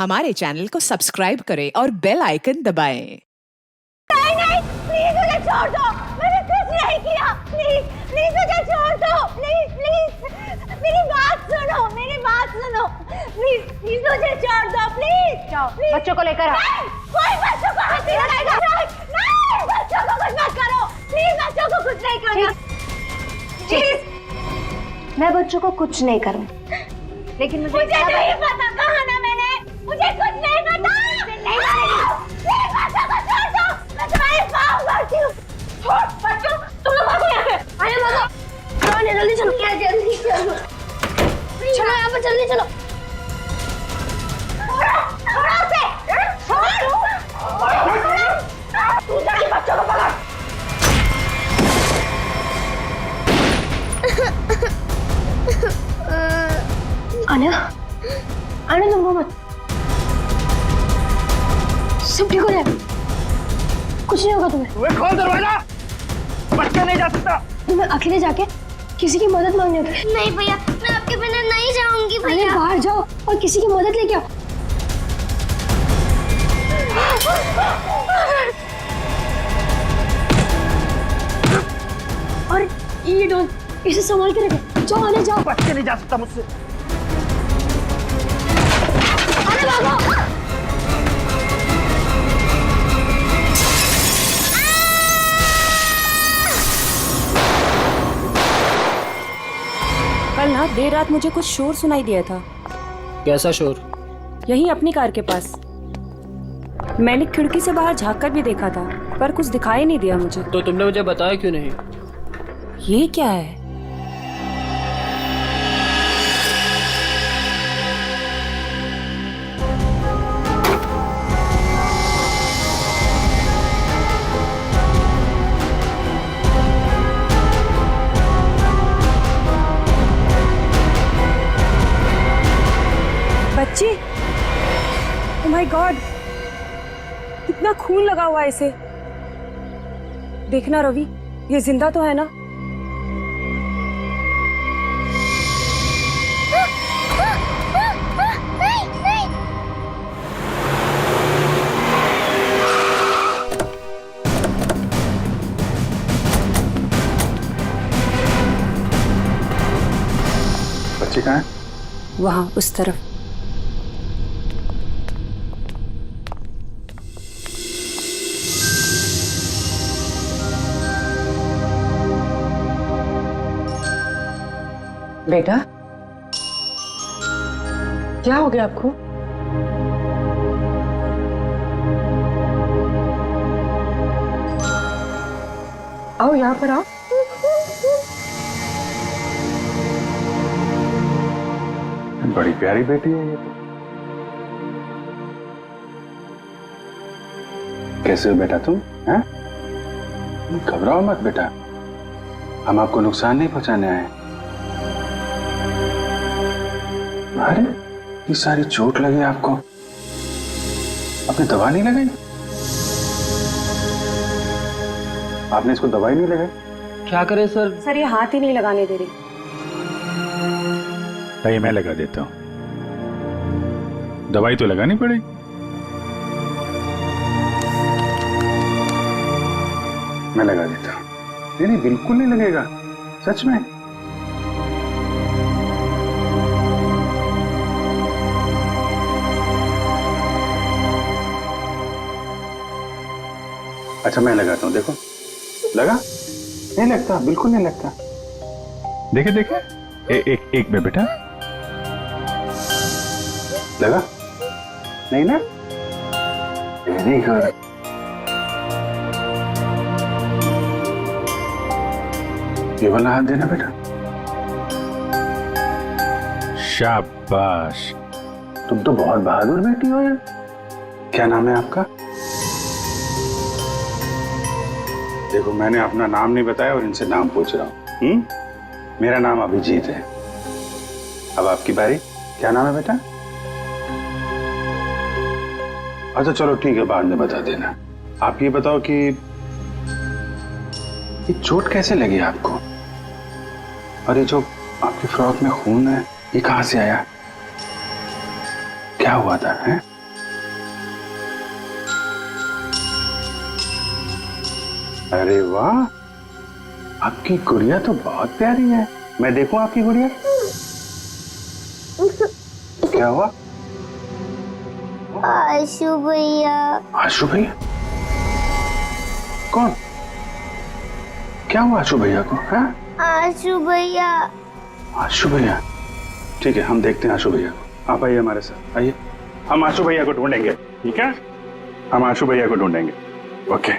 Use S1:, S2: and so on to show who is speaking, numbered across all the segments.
S1: हमारे चैनल को सब्सक्राइब करें और बेल आइकन दबाएं।
S2: नहीं नहीं प्लीज मुझे छोड़ दो, मैंने कुछ नहीं किया। प्लीज प्लीज मुझे छोड़ दो, प्लीज प्लीज मेरी बात सुनो, मेरी बात सुनो। प्लीज प्लीज मुझे छोड़ दो, प्लीज। जाओ बच्चों को लेकर आओ। कोई बच्चों को हाथ नहीं लगाएगा। नहीं बच्चों को कुछ मत करो, प्लीज बच्चों को कुछ नहीं करना। प्लीज
S3: मैं बच्चों को कुछ नहीं करूँ, लेकिन मुझे
S2: नहीं पता, कहा ना मैंने, मुझे कुछ नहीं पता। नहीं मारेगी। प्लीज बच्चों को छोड़ दो, मैं तुम्हारे पाँव पड़ती हूँ। छोड़ बच्चों, तुम लोग भागो यहाँ से। आया भागो, चलो जल्दी चलो। क्या जल्दी चलो, चलो यहाँ पर जल्दी चलो। छोड़ो उसे, छोड़। तू जाके बच्चों को पकड़।
S3: आना आना, तुम रो मत, सब ठीक हो जाएगा, कुछ नहीं होगा तुम्हें।
S4: तुम्हें खोल दरवाजा, बच्चा नहीं जा सकता।
S3: तुम्हें अकेले जाके किसी की मदद मांगनी होगी।
S2: नहीं भैया, मैं आपके बिना नहीं जाऊंगी
S3: अरे बाहर जाओ और किसी की मदद लेके आओ। और ये डॉल, इसे संभाल के रखो। जाओ आने जाओ।
S4: बच्चे नहीं जा सकता मुझसे।
S3: अरे बाबा,
S5: कल ना देर रात मुझे कुछ शोर सुनाई दिया था।
S6: कैसा शोर?
S5: यहीं अपनी कार के पास। मैंने खिड़की से बाहर झांक कर भी देखा था, पर कुछ दिखाई नहीं दिया मुझे।
S6: तो तुमने मुझे बताया क्यों नहीं?
S5: ये क्या है? बच्ची, ओह माय गॉड, कितना खून लगा हुआ है इसे। देखना रवि, ये जिंदा तो है ना?
S7: बच्ची कहाँ है?
S5: वहां उस तरफ।
S8: बेटा, क्या हो गया आपको? आओ यहाँ पर आओ।
S7: बड़ी प्यारी बेटी है ये तो। कैसे हो बेटा तुम? हैं? घबराओ मत बेटा, हम आपको नुकसान नहीं पहुंचाने आए। अरे ये सारी चोट लगी आपको, आपने दवा नहीं लगाई? आपने इसको दवाई नहीं लगाई?
S6: क्या करे सर?
S5: सर ये हाथ ही नहीं लगाने दे रही।
S7: नहीं, मैं लगा देता हूं, दवाई तो लगानी पड़ेगी। मैं लगा देता हूं। नहीं नहीं, बिल्कुल नहीं लगेगा, सच में। अच्छा मैं लगाता हूं, देखो लगा? नहीं लगता, बिल्कुल नहीं लगता। देखे देखे, एक में बेटा लगा? नहीं ना? Very good. ये वाला हाथ देना बेटा। शाबाश, तुम तो बहुत बहादुर बेटी हो यार। क्या नाम है आपका? देखो मैंने अपना नाम नहीं बताया और इनसे नाम पूछ रहा हूँ। मेरा नाम अभिजीत है। अब आपकी बारी। क्या नाम है बेटा? अच्छा चलो ठीक है, बाद में बता देना। आप ये बताओ कि ये चोट कैसे लगी आपको? और ये जो आपकी फ्रॉक में खून है, ये कहाँ से आया? क्या हुआ था? हैं? अरे वाह, आपकी गुड़िया तो बहुत प्यारी है। मैं देखूं आपकी गुड़िया? क्या हुआ?
S2: आशु भैया।
S7: आशु भैया? कौन? क्या हुआ आशु भैया को? हैं?
S2: आशु भैया।
S7: आशु भैया? ठीक है, हम देखते हैं आशु भैया को। आप आइए हमारे साथ, आइए। हम आशु भैया को ढूंढेंगे, ठीक है? हम आशु भैया को ढूंढेंगे। ओके।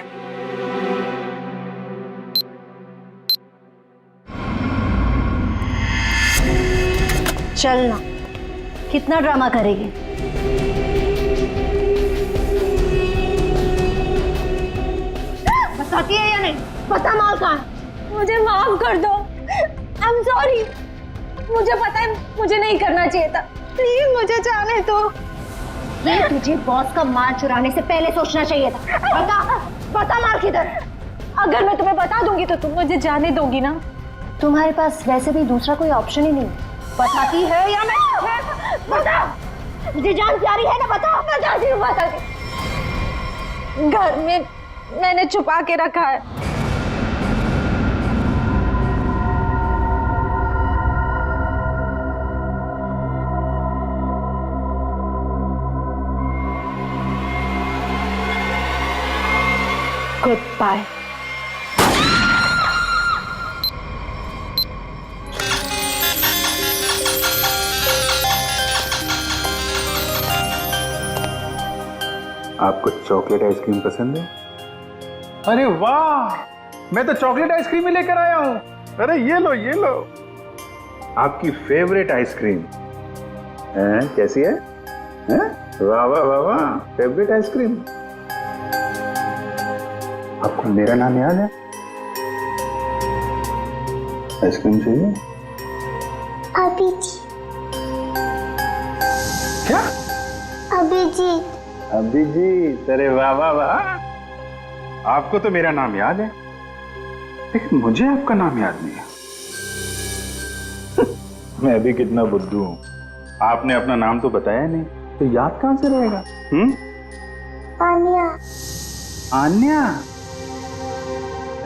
S2: चलना, कितना ड्रामा करेगी? बताती है या नहीं? बता माल कहाँ है? मुझे माफ कर दो। I am sorry. मुझे पता है मुझे नहीं करना चाहिए था। प्लीज मुझे जाने दो। ये तुझे बॉस का माल चुराने से पहले सोचना चाहिए था। बता माल किधर? अगर मैं तुम्हें बता दूंगी तो तुम मुझे जाने दोगी ना? तुम्हारे पास वैसे भी दूसरा कोई ऑप्शन ही नहीं। बताती है या मैं? बता। मुझे जान प्यारी है ना? बता। बताती हूँ, बताती। घर में मैंने छुपा के रखा है। Goodbye.
S7: आपको चॉकलेट आइसक्रीम पसंद है?
S4: अरे वाह, मैं तो चॉकलेट आइसक्रीम ही लेकर आया हूँ। अरे ये लो, ये लो।
S7: आपकी फेवरेट आइसक्रीम है? कैसी है? हैं? वाह वाह वाह वाह, फेवरेट आइसक्रीम। आपको मेरा नाम याद है? आइसक्रीम चाहिए?
S2: अभिजीत।
S7: क्या?
S2: अभिजीत।
S7: अभिजीत, अरे वाह वाह वाह, आपको तो मेरा नाम याद है, लेकिन मुझे आपका नाम याद नहीं है। मैं भी कितना बुद्धू हूं, आपने अपना नाम तो बताया नहीं, तो याद कहां से रहेगा?
S2: आन्या।
S7: आन्या?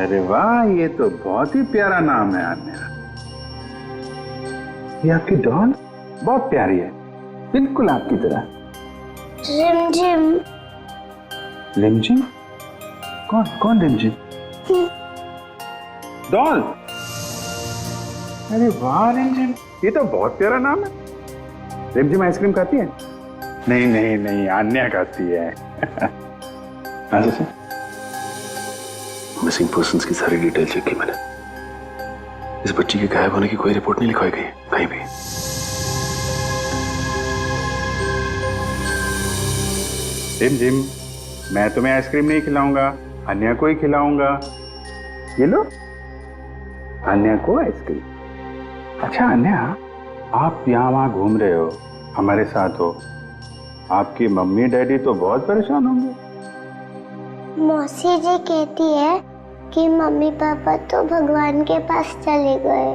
S7: अरे वाह, ये तो बहुत ही प्यारा नाम है आन्या। ये आपकी डॉल बहुत प्यारी है, बिल्कुल आपकी तरह।
S2: रिमझिम।
S7: रिमझिम? कौन कौन रिमझिम? डॉल? अरे वाह रिमझिम, ये तो बहुत प्यारा नाम है। रिमझिम आइसक्रीम खाती है? नहीं नहीं नहीं, आन्या खाती है। अच्छा, मिसिंग पर्संस की सारी डिटेल चेक की मैंने। इस बच्ची के गायब होने की कोई रिपोर्ट नहीं लिखवाई गई कहीं भी। रिमझिम, मैं तुम्हें आइसक्रीम नहीं खिलाऊंगा, अन्या को ही खिलाऊंगा। ये लो, अन्या को आइसक्रीम। अच्छा अन्या, आप यहाँ वहाँ घूम रहे हो, हमारे साथ हो, आपकी मम्मी डैडी तो बहुत परेशान होंगे।
S2: मौसी जी कहती है कि मम्मी पापा तो भगवान के पास चले गए।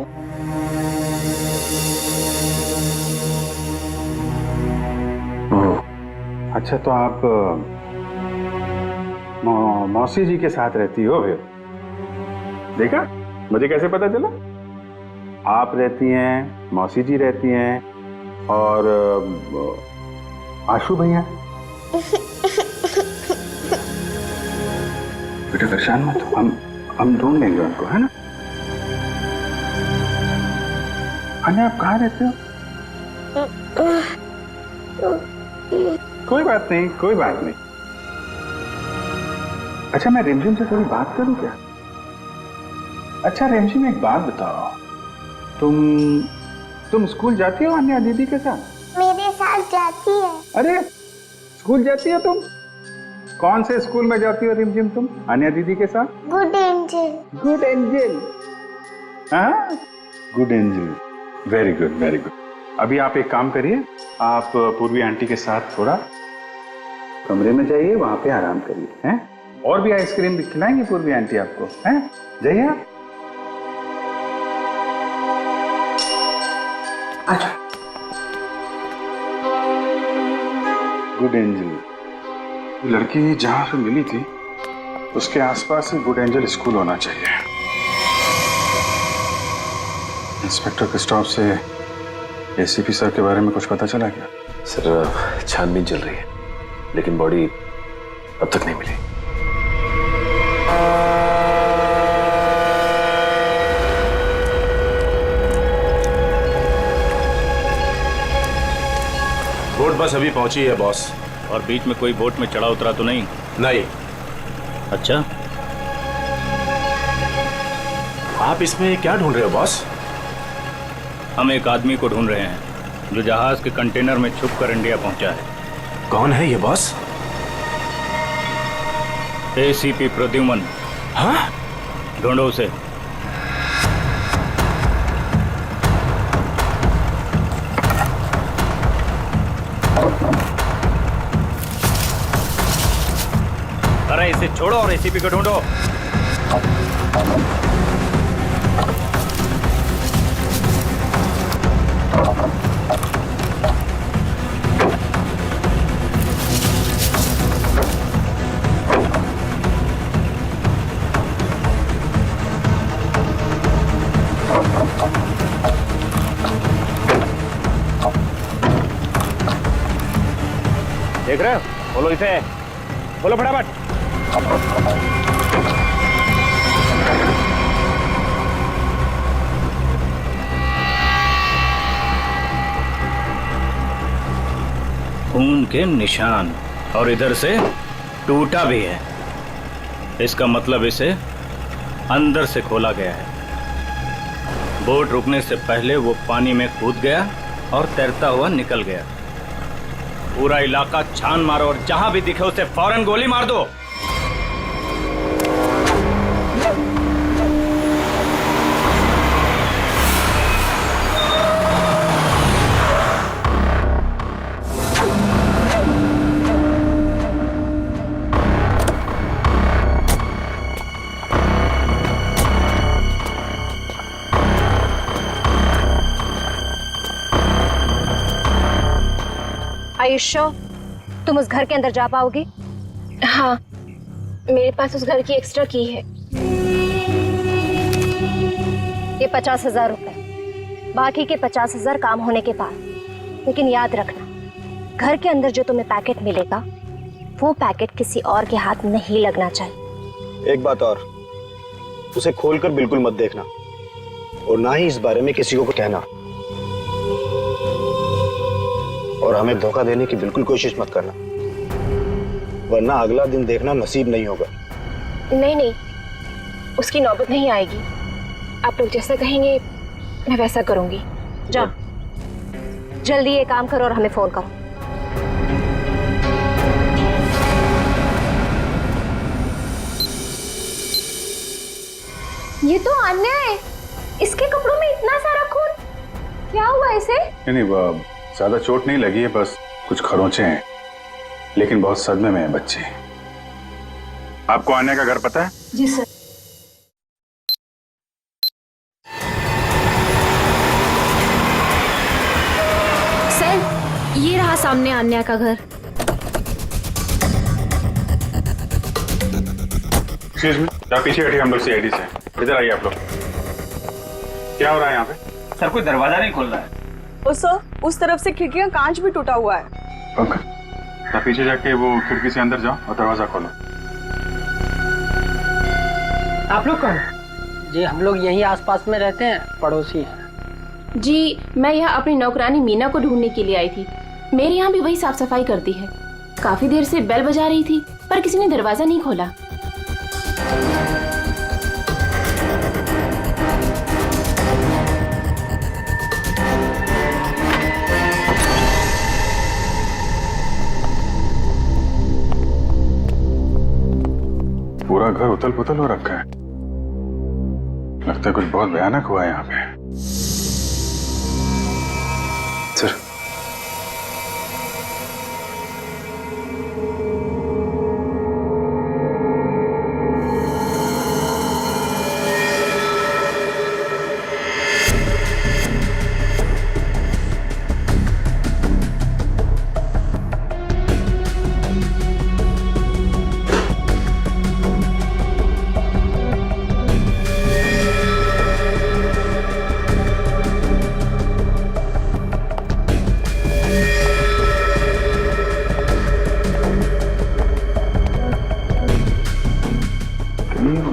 S7: ओह, अच्छा तो आप मौसी जी के साथ रहती हो फिर? देखा, मुझे कैसे पता चला? आप रहती हैं, मौसी जी रहती हैं, और आशु भैया। बेटा परेशान मत हो, हम ढूंढ लेंगे उनको, है ना? अन्या, आप कहाँ रहते हो? कोई बात नहीं, कोई बात नहीं। अच्छा, मैं रिमझिम से थोड़ी बात करूं क्या? अच्छा रिमझिम, एक बात बताओ, तुम स्कूल जाती हो अन्या दीदी के साथ?
S2: मेरे साथ जाती है।
S7: अरे स्कूल जाती हो तुम? कौन से स्कूल में जाती हो रिमझिम तुम अन्या दीदी के साथ?
S2: Good angel.
S7: Good angel? हाँ, good angel, very good very good. अभी आप एक काम करिए, आप पूर्वी आंटी के साथ थोड़ा कमरे में जाइए, वहां पे आराम करिए, हैं? और भी आइसक्रीम भी खिलाएंगे पूर्वी आंटी आपको, हैं? जाइए आप। अच्छा गुड एंजल। लड़की जहां से मिली थी उसके आसपास ही गुड एंजल स्कूल होना चाहिए। इंस्पेक्टर क्रिस्टोफ से एसीपी सर के बारे में कुछ पता चला क्या?
S9: सर छानबीन चल रही है, लेकिन बॉडी अब तक नहीं मिली।
S10: बोट बस अभी पहुंची है बॉस।
S11: और बीच में कोई बोट में चढ़ा उतरा तो नहीं?
S10: नहीं।
S11: अच्छा,
S10: आप इसमें क्या ढूंढ रहे हो बॉस?
S11: हम एक आदमी को ढूंढ रहे हैं जो जहाज के कंटेनर में छुप कर इंडिया पहुंचा है।
S10: कौन है ये बॉस?
S11: एसीपी प्रद्युमन।
S10: हाँ?
S11: ढूंढो उसे। अरे इसे छोड़ो और एसीपी को ढूंढो। देख रहे हो? बोलो इसे, बोलो फटाफट। खून के निशान, और इधर से टूटा भी है। इसका मतलब इसे अंदर से खोला गया है। बोट रुकने से पहले वो पानी में कूद गया और तैरता हुआ निकल गया। पूरा इलाका छान मारो और जहां भी दिखे उसे फौरन गोली मार दो।
S3: आयुष्यो, तुम उस घर के अंदर जा पाओगी? हाँ, मेरे पास उस घर की एक्स्ट्रा की है। ये 50,000 रुपए, बाकी के 50,000 काम होने के बाद। लेकिन याद रखना, घर के अंदर जो तुम्हें पैकेट मिलेगा वो पैकेट किसी और के हाथ नहीं लगना चाहिए।
S12: एक बात और, उसे खोलकर बिल्कुल मत देखना और ना ही इस बारे में किसी को कहना, और हमें धोखा देने की बिल्कुल कोशिश मत करना, वरना अगला दिन देखना नसीब नहीं होगा।
S3: नहीं नहीं, उसकी नौबत नहीं आएगी। आप लोग जैसा कहेंगे मैं वैसा करूंगी। जाओ, जल्दी ये काम करो और हमें फोन करो। ये तो अन्याय है। इसके कपड़ों में इतना सारा खून, क्या हुआ इसे?
S7: नहीं, ज्यादा चोट नहीं लगी है, बस कुछ खरोंचे हैं, लेकिन बहुत सदमे में है बच्चे। आपको आने का घर पता है?
S3: जी सर।
S2: सर, ये रहा सामने अन्या का घर।
S7: एक्सक्यूज मी, आप पीछे हटिए, हम लोग सीआईडी से। इधर आइए आप लोग। क्या हो रहा है यहाँ पे?
S11: सर, कोई दरवाजा नहीं खोल रहा है।
S8: उस तरफ से खिड़की का कांच भी टूटा हुआ है।
S7: ओके, आप पीछे जाके वो खिड़की से अंदर जाओ और दरवाजा खोलो।
S6: आप लोग कौन? जी हम लोग यही आसपास में रहते हैं, पड़ोसी हैं।
S5: जी मैं यहाँ अपनी नौकरानी मीना को ढूंढने के लिए आई थी। मेरे यहाँ भी वही साफ सफाई करती है। काफी देर से बेल बजा रही थी पर किसी ने दरवाजा नहीं खोला।
S7: पूरा घर उथल पुथल हो रखा है। लगता है कुछ बहुत भयानक हुआ है यहाँ पे। सर,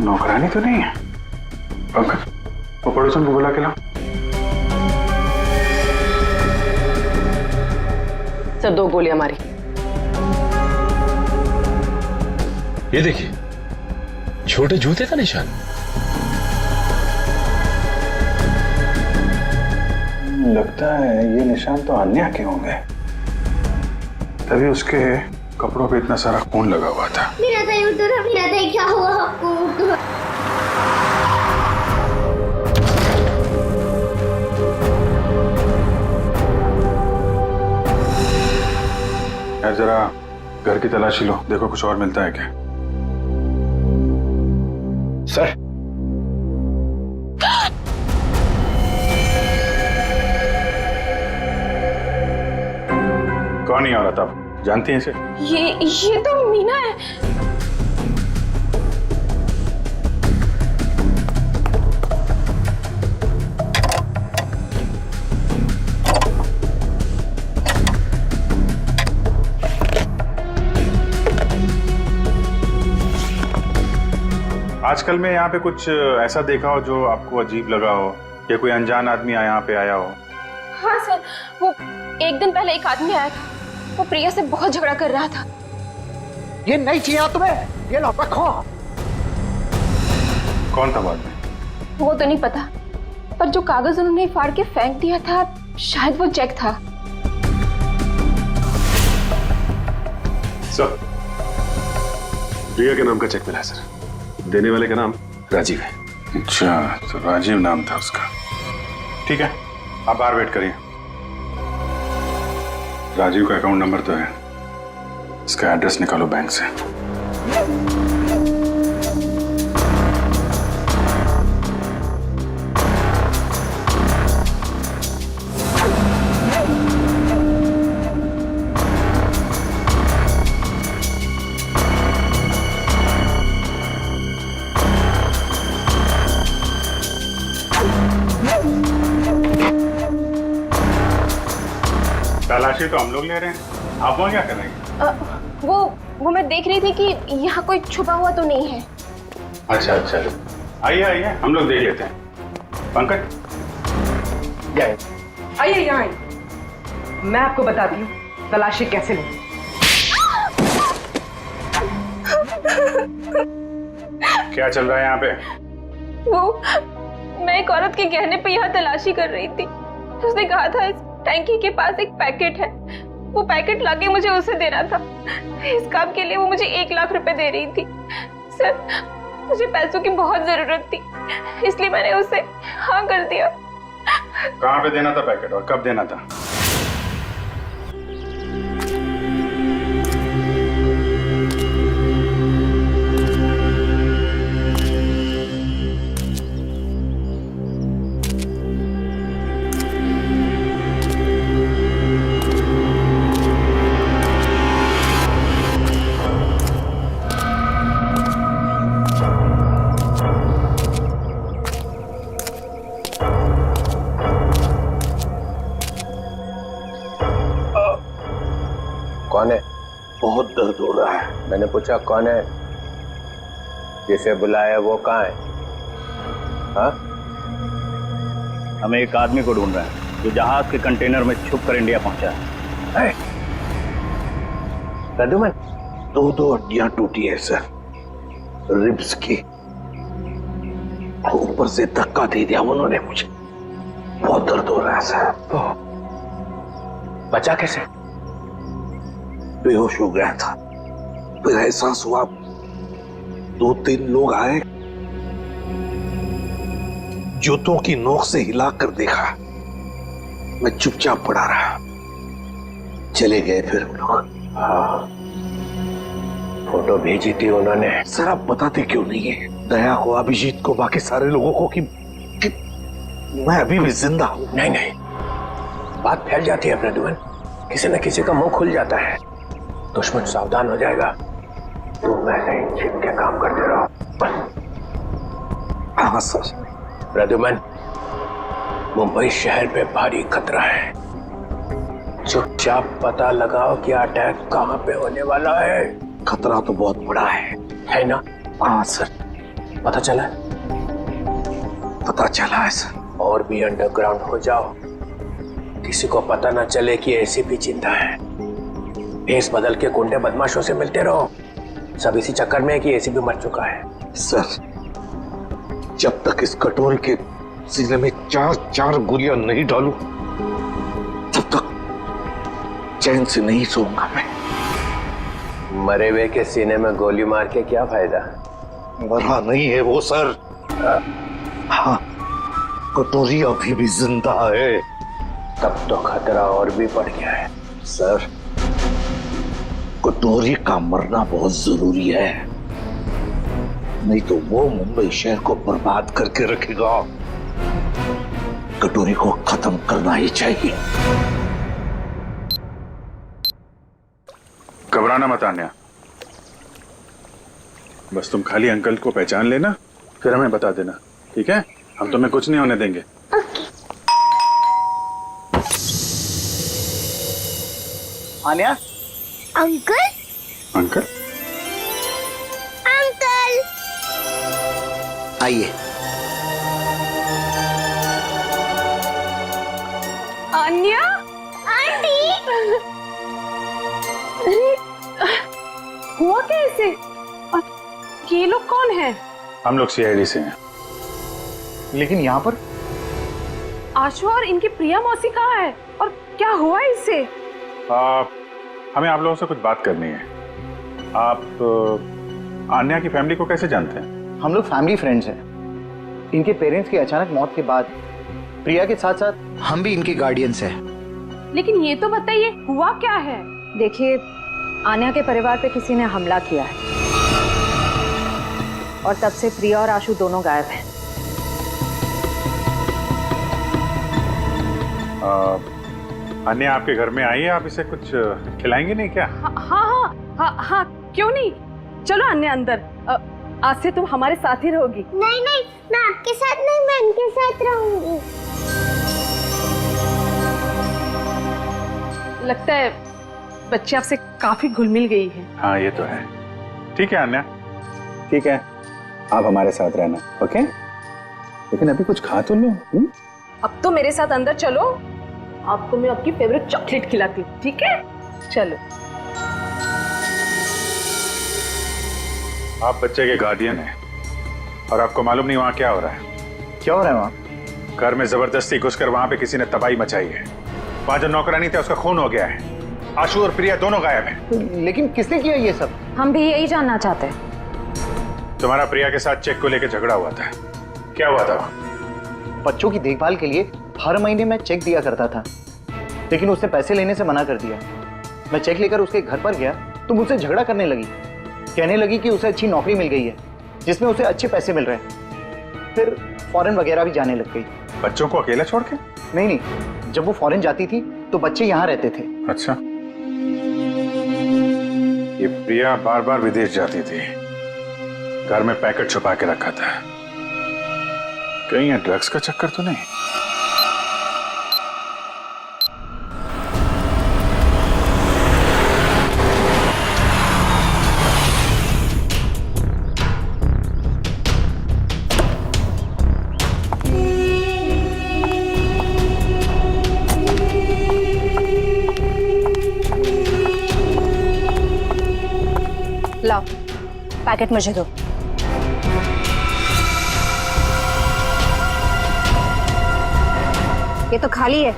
S7: नौकरानी तो नहीं है? पंकज, वो पड़ोसन को बुला के लाओ।
S8: सर 2 गोलियां मारी।
S10: ये देखिए, छोटे जूते का निशान।
S7: लगता है ये निशान तो अन्या के होंगे, तभी उसके कपड़ों पे इतना सारा खून लगा हुआ था।
S2: मेरा दही उधर, मेरा दही, क्या हुआ आपको?
S7: यार जरा घर की तलाशी लो, देखो कुछ और मिलता है क्या।
S12: सर,
S7: कौन ही औरत आप जानती हैं इसे?
S5: ये तो मीना है।
S7: आजकल में यहाँ पे कुछ ऐसा देखा हो जो आपको अजीब लगा हो, या कोई अनजान आदमी यहाँ पे आया हो?
S5: हाँ सर, वो एक दिन पहले एक आदमी आया था। वो प्रिया से बहुत झगड़ा कर रहा था।
S12: ये नहीं चाहिए तुम्हें, ये लो रखो।
S7: कौन था बाद में?
S5: वो तो नहीं पता, पर जो कागज उन्होंने फाड़ के फेंक दिया था, शायद वो चेक था।
S9: सर, प्रिया के नाम का चेक मिला है सर। देने वाले का नाम राजीव है।
S7: अच्छा, तो राजीव नाम था उसका। ठीक है, आप बाहर वेट करिए। राजीव का अकाउंट नंबर तो है, इसका एड्रेस निकालो बैंक से। तलाशी तो हम लोग ले रहे हैं, आप वहाँ क्या कर रहे हैं?
S5: वो मैं देख रही थी कि यहाँ कोई छुपा हुआ तो नहीं है।
S7: अच्छा अच्छा, आइए आइए, हम लोग देख लेते हैं। पंकज,
S8: गए। आइए यहाँ आइए, मैं आपको बताती हूँ तलाशी कैसे लें।
S7: क्या चल रहा है यहाँ पे?
S5: वो मैं एक औरत के गहने पे यहाँ तलाशी कर रही थी। उसने कहा था इस टैंकी के पास एक पैकेट है, वो पैकेट लाके मुझे उसे देना था। इस काम के लिए वो मुझे 1 लाख रुपए दे रही थी। सर, मुझे पैसों की बहुत जरूरत थी, इसलिए मैंने उसे हाँ कर दिया।
S7: कहाँ पे देना था पैकेट और कब देना था?
S9: कौन है?
S12: बहुत दर्द हो रहा है।
S9: मैंने पूछा कौन है? जिसे बुलाया वो कहाँ है? हाँ?
S11: हमें एक आदमी को ढूंढ रहे हैं जो जहाज के कंटेनर में छुप कर इंडिया पहुंचा है।
S12: प्रद्युमन, 2 हड्डियां टूटी है सर, रिब्स की, ऊपर से धक्का दे दिया उन्होंने मुझे। बहुत दर्द हो रहा है सर।
S9: बचा कैसे?
S12: बेहोश हो गया था, फिर एहसास हुआ, 2-3 लोग आए, जूतों की नोक से हिलाकर देखा, मैं चुपचाप पड़ा रहा, चले गए फिर वो लोग।
S9: हाँ, फोटो भेजी थी उन्होंने।
S12: सर आप बताते क्यों नहीं है दया को, अभिजीत को, बाकी सारे लोगों को कि मैं अभी भी जिंदा हूं?
S9: नहीं नहीं, बात फैल जाती है प्रद्युमन, किसी न किसी का मुंह खुल जाता है, दुश्मन सावधान हो जाएगा। तो मैं नहीं छिप के काम करते रहो।
S12: हाँ सर।
S9: प्रद्युमन, मुंबई शहर पे भारी खतरा है, चुपचाप पता लगाओ कि अटैक कहाँ पे होने वाला है।
S12: खतरा तो बहुत बड़ा है
S9: ना?
S12: हाँ सर,
S9: पता चला है?
S12: पता चला है सर।
S9: और भी अंडरग्राउंड हो जाओ, किसी को पता ना चले कि एसीपी जिंदा है। भेस बदल के गुंडे बदमाशों से मिलते रहो। सब इसी चक्कर में है कि एसीपी मर चुका है।
S12: सर, जब तक इस कटोरे के सीने में 4 गोलियां नहीं डालूं, तब तक चैन से नहीं सोऊंगा मैं।
S9: मरे हुए के सीने में गोली मार के क्या फायदा?
S12: मरा नहीं है वो सर। हाँ, कटोरी अभी भी जिंदा है।
S9: तब तो खतरा और भी बढ़ गया है।
S12: सर, कटोरी का मरना बहुत जरूरी है, नहीं तो वो मुंबई शहर को बर्बाद करके रखेगा। कटोरी को खत्म करना ही चाहिए।
S7: घबराना मत आन्या, बस तुम खाली अंकल को पहचान लेना, फिर हमें बता देना, ठीक है? हम तुम्हें कुछ नहीं होने देंगे।
S4: आन्या।
S2: अंकल
S7: अंकल
S2: अंकल
S12: आइए।
S5: अन्या,
S2: आंटी।
S5: हुआ कैसे? ये लोग कौन है?
S7: हम लोग सीआईडी से हैं।
S4: लेकिन यहाँ पर
S5: आशु और इनकी प्रिया मौसी कहाँ है और क्या हुआ इससे?
S7: हमें आप लोगों से कुछ बात करनी है। आप आन्या की फैमिली को कैसे जानते हैं?
S4: हम लोग फैमिली फ्रेंड्स हैं। इनके पेरेंट्स की अचानक मौत के बाद प्रिया के साथ साथ हम भी इनके गार्डियंस हैं।
S5: लेकिन ये तो बताइए हुआ क्या है?
S13: देखिए, आन्या के परिवार पे किसी ने हमला किया है और तब से प्रिया और आशु दोनों गायब हैं।
S7: अन्या आपके घर में आई है, आप इसे कुछ खिलाएंगे नहीं क्या?
S5: हाँ, क्यों नहीं? चलो अन्या अंदर। आज से तुम हमारे साथ ही रहोगी।
S2: नहीं नहीं, मैं आपके साथ नहीं, मैं इनके साथ रहूंगी।
S5: लगता है बच्चे आपसे काफी घुल मिल गई है।
S7: हाँ ये तो है। ठीक है अन्या, ठीक है, आप हमारे साथ रहना, ओके? लेकिन अभी कुछ खा तो लो।
S5: अब तो मेरे साथ अंदर चलो, आपको मैं आपकी फेवरेट चॉकलेट खिलाती हूँ, ठीक है? चलो।
S7: आप बच्चे के गार्डियन हैं और आपको मालूम नहीं वहां क्या हो रहा है।
S4: क्या हो रहा है वहाँ?
S7: घर में जबरदस्ती घुसकर वहां पे किसी ने तबाही मचाई है। वहां जो नौकरानी थे उसका खून हो गया है। आशु और प्रिया दोनों गायब हैं।
S4: लेकिन किसने किया ये सब?
S13: हम भी यही जानना चाहते हैं।
S7: तुम्हारा प्रिया के साथ चेक को लेकर झगड़ा हुआ था, क्या हुआ था?
S4: बच्चों की देखभाल के लिए हर महीने मैं चेक दिया करता था, लेकिन उसने पैसे लेने से मना कर दिया। मैं चेक लेकर उसके घर पर गया तो मुझसे झगड़ा करने लगी, कहने लगी कि उसे अच्छी नौकरी मिल गई है जिसमें उसे अच्छे पैसे मिल रहे हैं। फिर फॉरेन वगैरह भी जाने लग गई।
S7: बच्चों को अकेला छोड़ के?
S4: नहीं, जब वो फॉरेन जाती थी तो बच्चे यहाँ रहते थे।
S7: अच्छा, ये प्रिया बार बार विदेश जाती थी, घर में पैकेट छुपा के रखा था। कहीं ये ड्रग्स का चक्कर तो नहीं?
S3: लाओ, पैकेट मुझे दो। ये तो खाली है।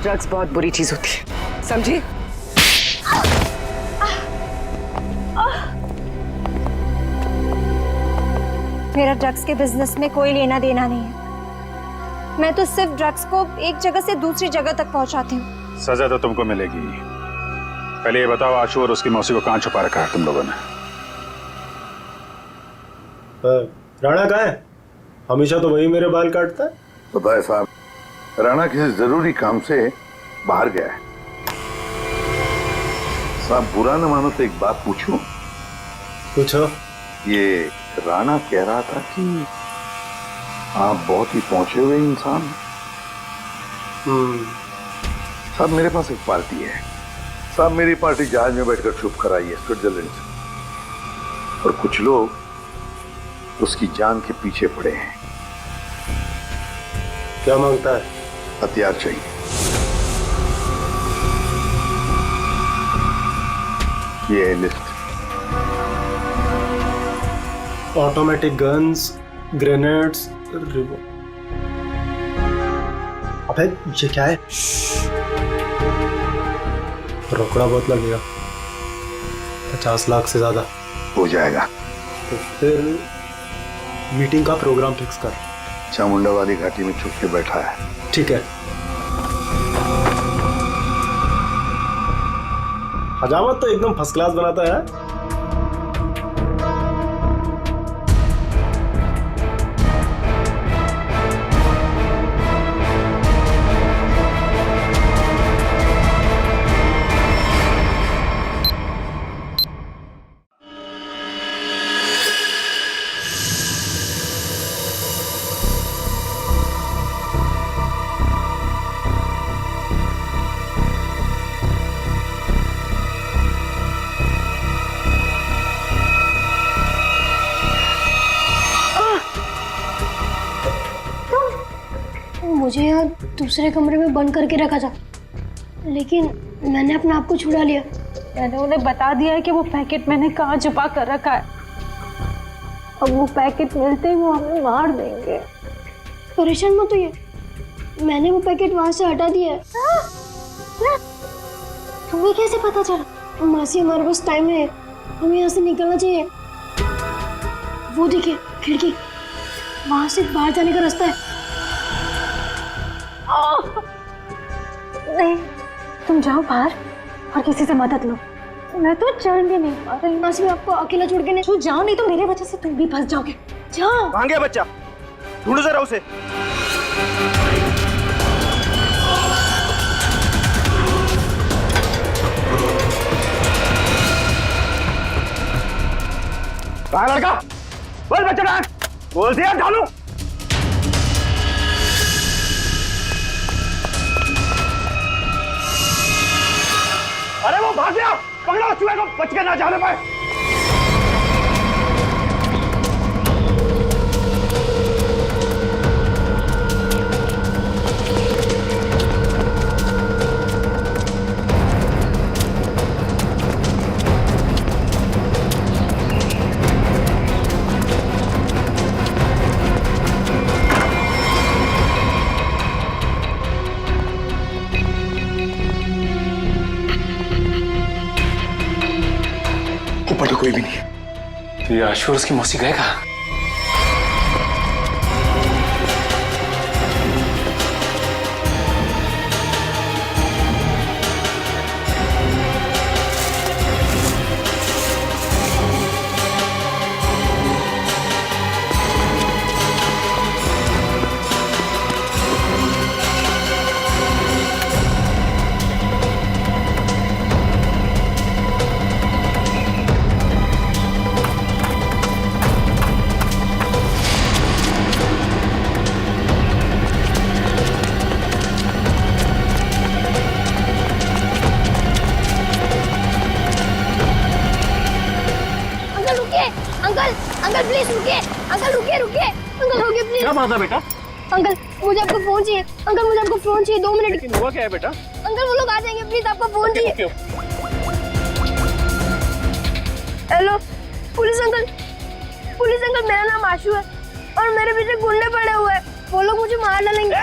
S8: ड्रग्स बहुत बुरी चीज होती है, समझी?
S3: मेरा ड्रग्स के बिजनेस में कोई लेना देना नहीं है। मैं तो सिर्फ ड्रग्स को एक जगह से दूसरी जगह तक पहुंचाती हूँ।
S7: सजा तो तुमको मिलेगी। पहले ये बताओ, आशु और उसकी मौसी को कहाँ छुपा रखा है तुम लोगों ने?
S14: राणा कहाँ है? हमेशा तो वही मेरे बाल काटता है।
S12: तो भाई साहब, राणा किसी जरूरी काम से बाहर गया है। साहब बुरा न मानो तो एक बात पूछूं?
S14: पूछो।
S12: ये राणा कह रहा था कि आप बहुत ही पहुंचे हुए इंसान। साहब मेरे पास एक पार्टी है। साहब मेरी पार्टी जहाज में बैठकर छुप कर आई है स्विट्जरलैंड से, और कुछ लोग उसकी जान के पीछे पड़े हैं।
S14: क्या मांगता है?
S12: हथियार चाहिए। ये है लिस्ट।
S14: ऑटोमेटिक गन्स, ग्रेनेड्स, अबे ये क्या है? रोकड़ा बहुत लगेगा, 50 लाख से ज्यादा
S12: हो जाएगा।
S14: तो फिर मीटिंग का प्रोग्राम फिक्स कर।
S12: चामुंडा वाली घाटी में छुप के बैठा है।
S14: ठीक है। हजामत तो एकदम फर्स्ट क्लास बनाता है।
S2: मुझे यहाँ दूसरे कमरे में बंद करके रखा था, लेकिन मैंने अपने आप को छुड़ा लिया।
S5: मैंने उन्हें बता दिया है कि वो पैकेट मैंने कहाँ छुपा कर रखा है। अब वो पैकेट मिलते ही वो हमें मार देंगे।
S2: परेशान मत होइए, मैंने वो पैकेट वहां से हटा दिया है। तुम्हें कैसे पता चला? मासी हमारे पास टाइम है, हमें यहाँ से निकलना चाहिए। वो देखिए खिड़की, वहां से बाहर जाने का रास्ता है।
S5: नहीं, तुम जाओ बाहर और किसी से मदद लो। मैं तो चढ़ भी नहीं पा रही।
S2: मासी मैं आपको अकेला छोड़ के नहीं।
S5: तू जाओ, नहीं तो मेरे वजह से तुम भी फंस जाओगे। जाओ।
S11: कहाँ गया बच्चा? ढूंढो जरा उसे।
S9: कहाँ है लड़का? बोल बच्चा कहाँ है? बोल दिया ढालू। अरे वो भाग गया, पकड़ो चूहे को, बच के ना जाने पाए।
S12: ऊपर तो कोई भी नहीं।
S10: तो ये आशु और उसकी मौसी गए कहाँ?
S2: अंकल प्लीज रुकिए, अंकल रुकिए, अंकल रुकिए प्लीज।
S9: क्या बात है बेटा?
S2: अंकल मुझे आपका फोन चाहिए, अंकल मुझे आपका फोन चाहिए, 2 मिनट।
S9: हुआ क्या है बेटा?
S2: अंकल वो लोग आ जाएंगे, प्लीज आपका फोन चाहिए। हेलो पुलिस अंकल मेरा नाम आशु है और मेरे पीछे गुंडे पड़े हुए हैं, वो लोग मुझे मार डालेंगे।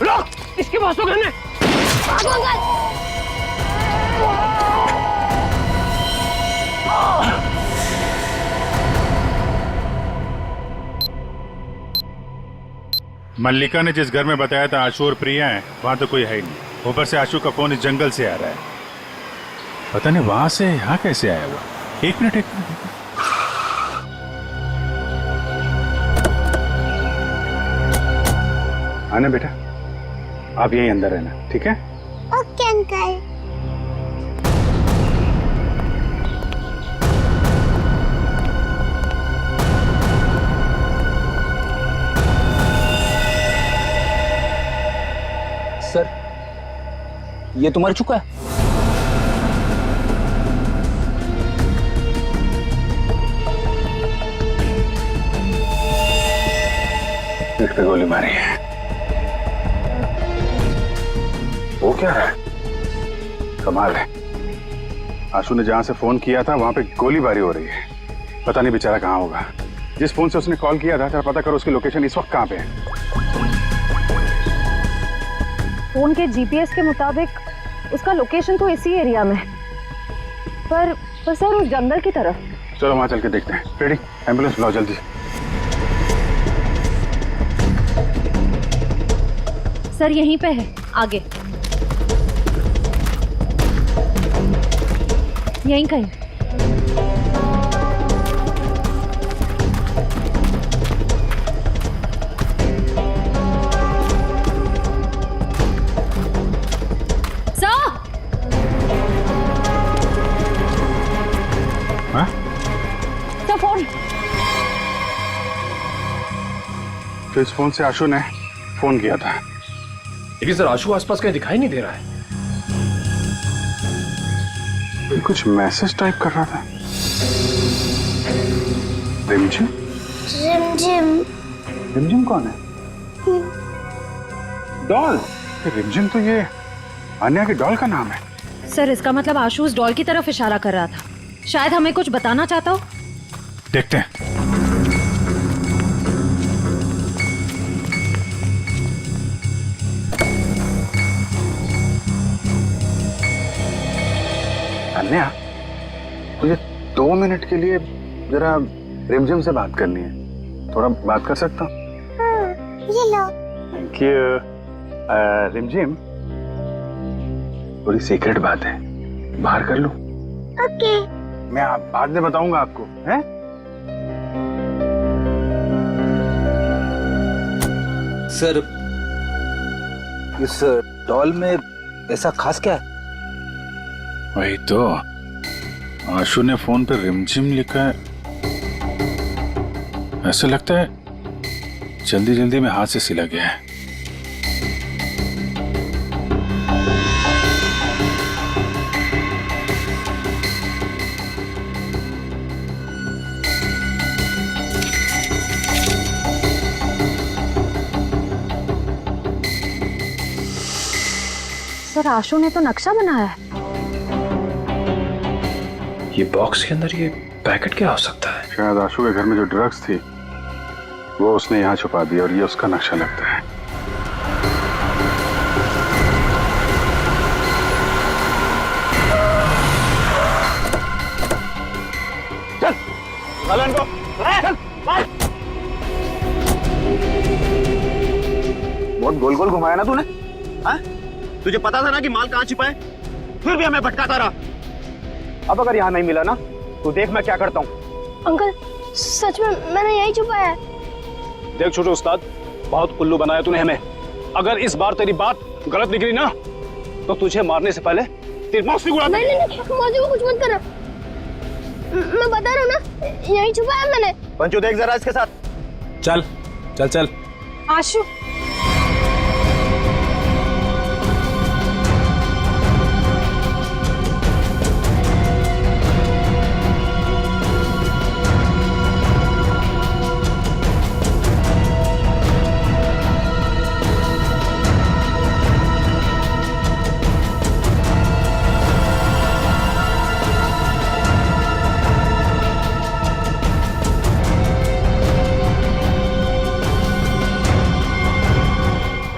S9: रुक, इसके पास तो करने।
S2: भागो अंकल।
S7: मल्लिका ने जिस घर में बताया था आशु और प्रिया हैं, वहां तो कोई है ही नहीं। ऊपर से आशु का फोन इस जंगल से आ रहा है। पता नहीं वहां से यहाँ कैसे आया हुआ। एक मिनट। आना बेटा। आप यहीं अंदर रहना, ठीक है?
S2: Okay uncle.
S4: सर, ये तो मर चुका है।
S7: पीठ पे गोली मारी है। वो क्या है? कमाल है, आशु ने जहां से फोन किया था वहां पे गोलीबारी हो रही है। पता नहीं बेचारा कहाँ होगा। जिस फोन से उसने कॉल किया था, जरा पता करो उसकी लोकेशन इस वक्त कहाँ पे है।
S13: फोन के जीपीएस के मुताबिक उसका लोकेशन तो इसी एरिया में है, पर सर उस जंगल की तरफ।
S7: चलो वहां चल के देखते हैं। रेडी, एम्बुलेंस बुलाओ जल्दी।
S13: सर यहीं पे है, आगे यहीं कहीं। फोन।
S7: तो इस फोन से आशु ने फोन किया था,
S10: लेकिन सर आशु आसपास कहीं दिखाई नहीं दे रहा है।
S7: ये कुछ मैसेज टाइप कर रहा था। रिमझिम?
S2: रिमझिम?
S7: रिमझिम कौन है? डॉल? रिमझिम तो ये अन्या की डॉल का नाम है।
S13: सर इसका मतलब आशु उस डॉल की तरफ इशारा कर रहा था। शायद हमें कुछ बताना चाहता हो।
S7: देखते हैं। अन्या, मुझे 2 मिनट के लिए जरा रिमझिम से बात करनी है। थोड़ा बात कर सकता हूँ?
S2: ये लो।
S7: Thank you. रिमझिम, थोड़ी सीक्रेट बात है, बाहर कर लो।
S2: ओके।
S7: मैं बाद में बताऊंगा आपको, हैं?
S4: सर, इस डॉल में ऐसा खास क्या है?
S7: वही तो, आशु ने फोन पे रिमझिम लिखा है। ऐसा लगता है जल्दी जल्दी में हाथ से सिला गया है।
S13: सर आशु ने तो नक्शा बनाया है।
S10: ये बॉक्स के अंदर ये पैकेट क्या हो सकता है?
S7: शायद आशु के घर में जो ड्रग्स थी वो उसने यहाँ छुपा दिया और ये उसका नक्शा लगता है।
S4: चल, चल इनको। चल, चल। बहुत गोल गोल घुमाया ना तूने? हाँ? तुझे पता था ना कि माल कहाँ छिपा है, फिर भी हमें भटकाता रहा। अब अगर यहाँ नहीं मिला ना तो देख मैं क्या करता हूँ।
S2: अंकल सच में मैंने यही छुपाया है।
S15: देख छोटे उस्ताद, बहुत उल्लू बनाया तूने हमें। अगर इस बार तेरी बात गलत निकली ना तो तुझे मारने से पहले तेरी मौत भी उड़ा दूंगा।
S2: नहीं, मौजी को कुछ मत करो। मैं बता रहा हूँ ना, यही छुपाया मैंने।
S4: पंचू देख जरा इसके साथ।
S15: चल चल चल।
S13: आशु,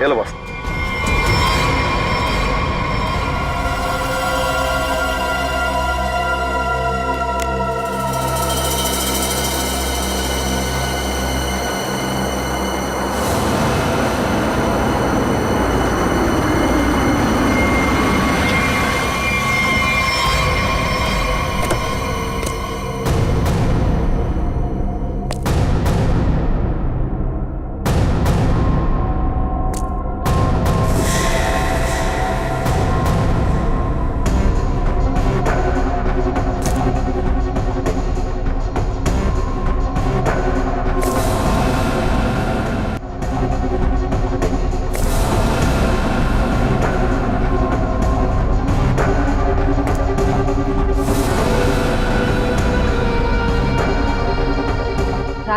S4: लो बस।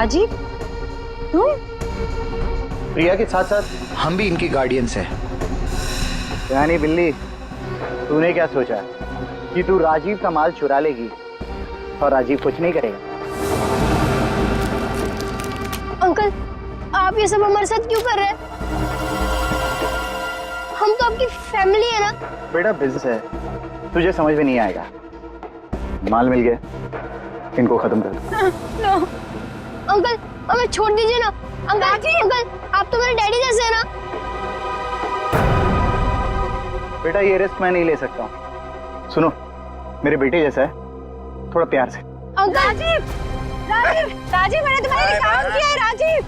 S13: राजीव तुम?
S4: प्रिया के साथ साथ हम भी इनकी गार्डियंस हैं। यानी बिल्ली, तूने क्या सोचा कि तू राजीव का माल चुरा लेगी और राजीव कुछ नहीं करेगा?
S2: अंकल, आप ये सब हमारे साथ क्यों कर रहे हैं? हम तो आपकी फैमिली है ना।
S4: बेटा बिजनेस है, तुझे समझ में नहीं आएगा। माल मिल गया, इनको खत्म कर दो।
S2: नो अंकल, हमें छोड़ दीजिए ना। अंकल, आप तो मेरे डैडी जैसे हैं ना।
S4: बेटा ये रिस्क मैं नहीं ले सकता हूँ। सुनो, मेरे बेटे जैसा है, थोड़ा प्यार से।
S2: अंकल राजीव, मैंने तुम्हारे लिए काम किया है राजीव।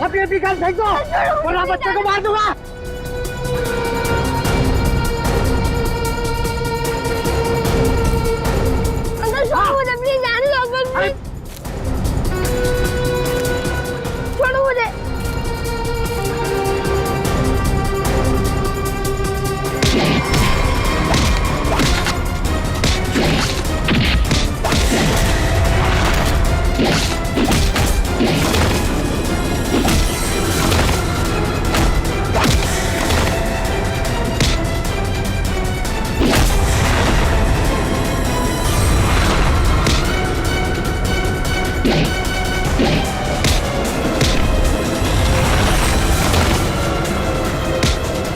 S6: अपनी अपनी गन फेंक दो वरना बच्चे को मार दूंगा।
S2: अंकल छोड़ो मुझे प्लीज, जाने दो अंकल प्लीज, छोड़ो मुझे।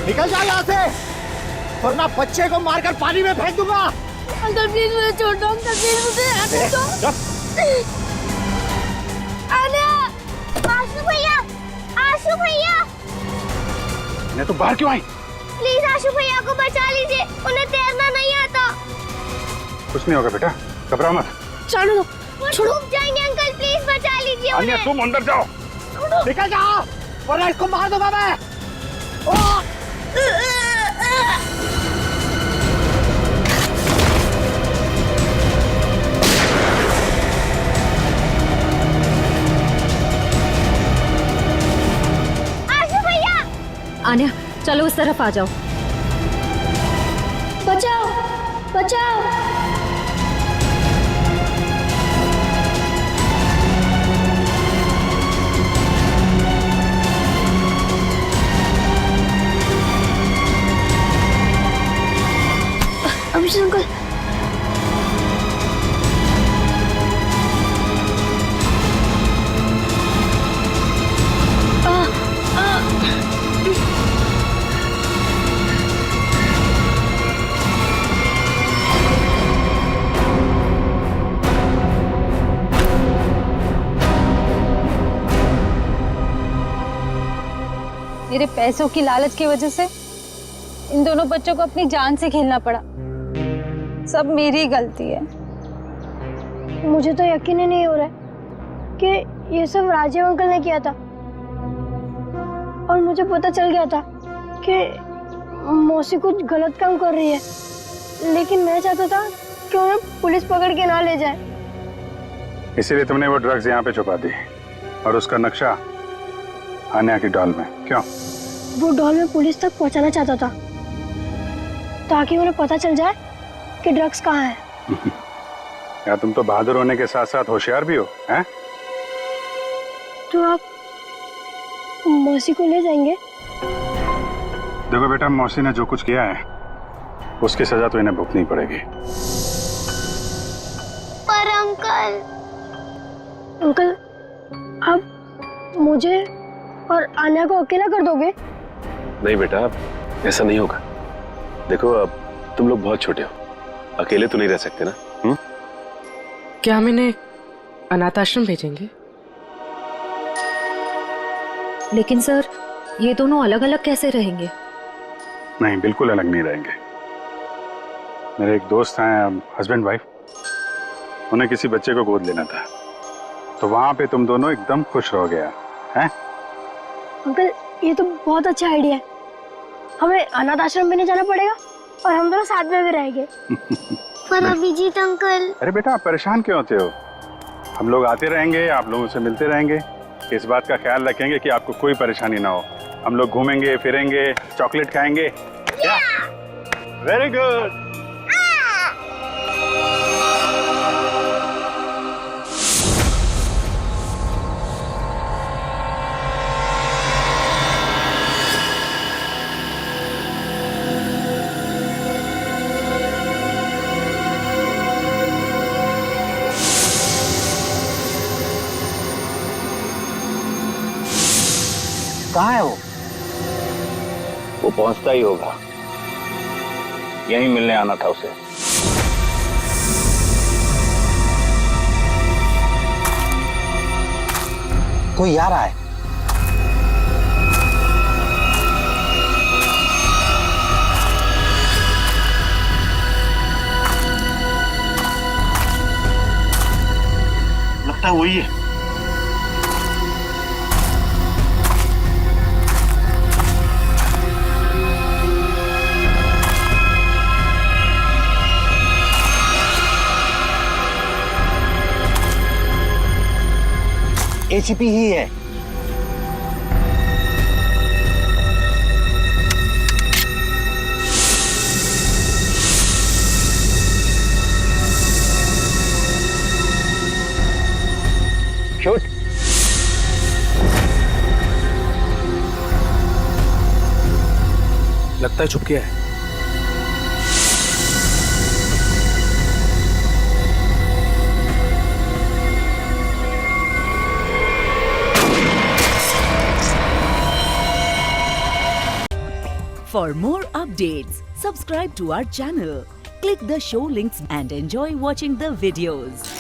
S6: निकल जाओ यहाँ से वरना बच्चे को मारकर पानी में फेंक दूंगा।
S2: अंकल प्लीज मुझे छोड़ दो, अंकल प्लीज मुझे रहने दो। आशु भैया, आशु भैया,
S7: मैं तो बाहर क्यों आई?
S2: प्लीज आशु भैया को बचा लीजिए, उन्हें तैरना नहीं आता।
S7: कुछ नहीं होगा बेटा, घबराओ मत।
S2: छोड़ो दो, छोड़ो जाएंगे अंकल, प्लीज बचा लीजिए
S7: अन्य
S2: उन्हें।
S7: तुम अंदर जाओ।
S6: निकल जाओ वरना इसको मार दूंगा मैं।
S2: आशु भैया,
S13: आन्या चलो उस तरफ आ जाओ।
S2: बचाओ बचाओ। अभिषेक अंकल,
S13: मेरे पैसों की लालच की वजह से इन दोनों बच्चों को अपनी जान से खेलना पड़ा। सब मेरी गलती है।
S2: मुझे तो यकीन ही नहीं हो रहा है कि ये सब राजीव अंकल ने किया था। और मुझे पता चल गया था कि मौसी कुछ गलत काम कर रही है, लेकिन मैं चाहता था कि उन्हें पुलिस पकड़ के ना ले जाए।
S7: इसीलिए तुमने वो ड्रग्स यहाँ पे छुपा दी और उसका नक्शा आन्या की डॉल में। क्यों?
S2: वो डॉल में पुलिस तक पहुंचाना चाहता था ताकि उन्हें पता चल जाए कि ड्रग्स कहाँ है।
S7: यार तुम तो बहादुर होने के साथ साथ होशियार भी हो, हैं?
S2: तो आप मौसी को ले जाएंगे?
S7: देखो बेटा, मौसी ने जो कुछ किया है उसकी सजा तो इन्हें भुगतनी पड़ेगी।
S2: पर अंकल, आप मुझे और आन्या को अकेला कर दोगे?
S10: नहीं बेटा, ऐसा नहीं होगा। देखो अब तुम लोग बहुत छोटे हो, अकेले तो नहीं रह सकते ना।
S8: क्या हम इन्हें अनाथ आश्रम भेजेंगे?
S13: लेकिन सर, ये दोनों अलग अलग कैसे रहेंगे?
S7: नहीं, बिल्कुल अलग नहीं रहेंगे। मेरे एक दोस्त हैं, हस्बैंड वाइफ, उन्हें किसी बच्चे को गोद लेना था, तो वहां पे तुम दोनों एकदम खुश रह गया हैं?
S16: अंकल ये तो बहुत अच्छा आइडिया है, हमें अनाथ आश्रम में नहीं जाना पड़ेगा और हम दोनों साथ में भी रहेंगे।
S17: पर अभिजीत अंकल।
S7: अरे बेटा, आप परेशान क्यों होते हो? हम लोग आते रहेंगे, आप लोगों से मिलते रहेंगे, इस बात का ख्याल रखेंगे कि आपको कोई परेशानी ना हो। हम लोग घूमेंगे फिरेंगे, चॉकलेट खाएंगे। क्या? Very good.
S11: कहाँ है वो? वो पहुंचता ही होगा, यहीं मिलने आना था उसे।
S18: कोई आ रहा है।
S11: लगता है वही है।
S18: एसीपी ही है।
S11: शूट।
S15: लगता है छुप गया है।
S1: For more updates, subscribe to our channel, click the show links and enjoy watching the videos.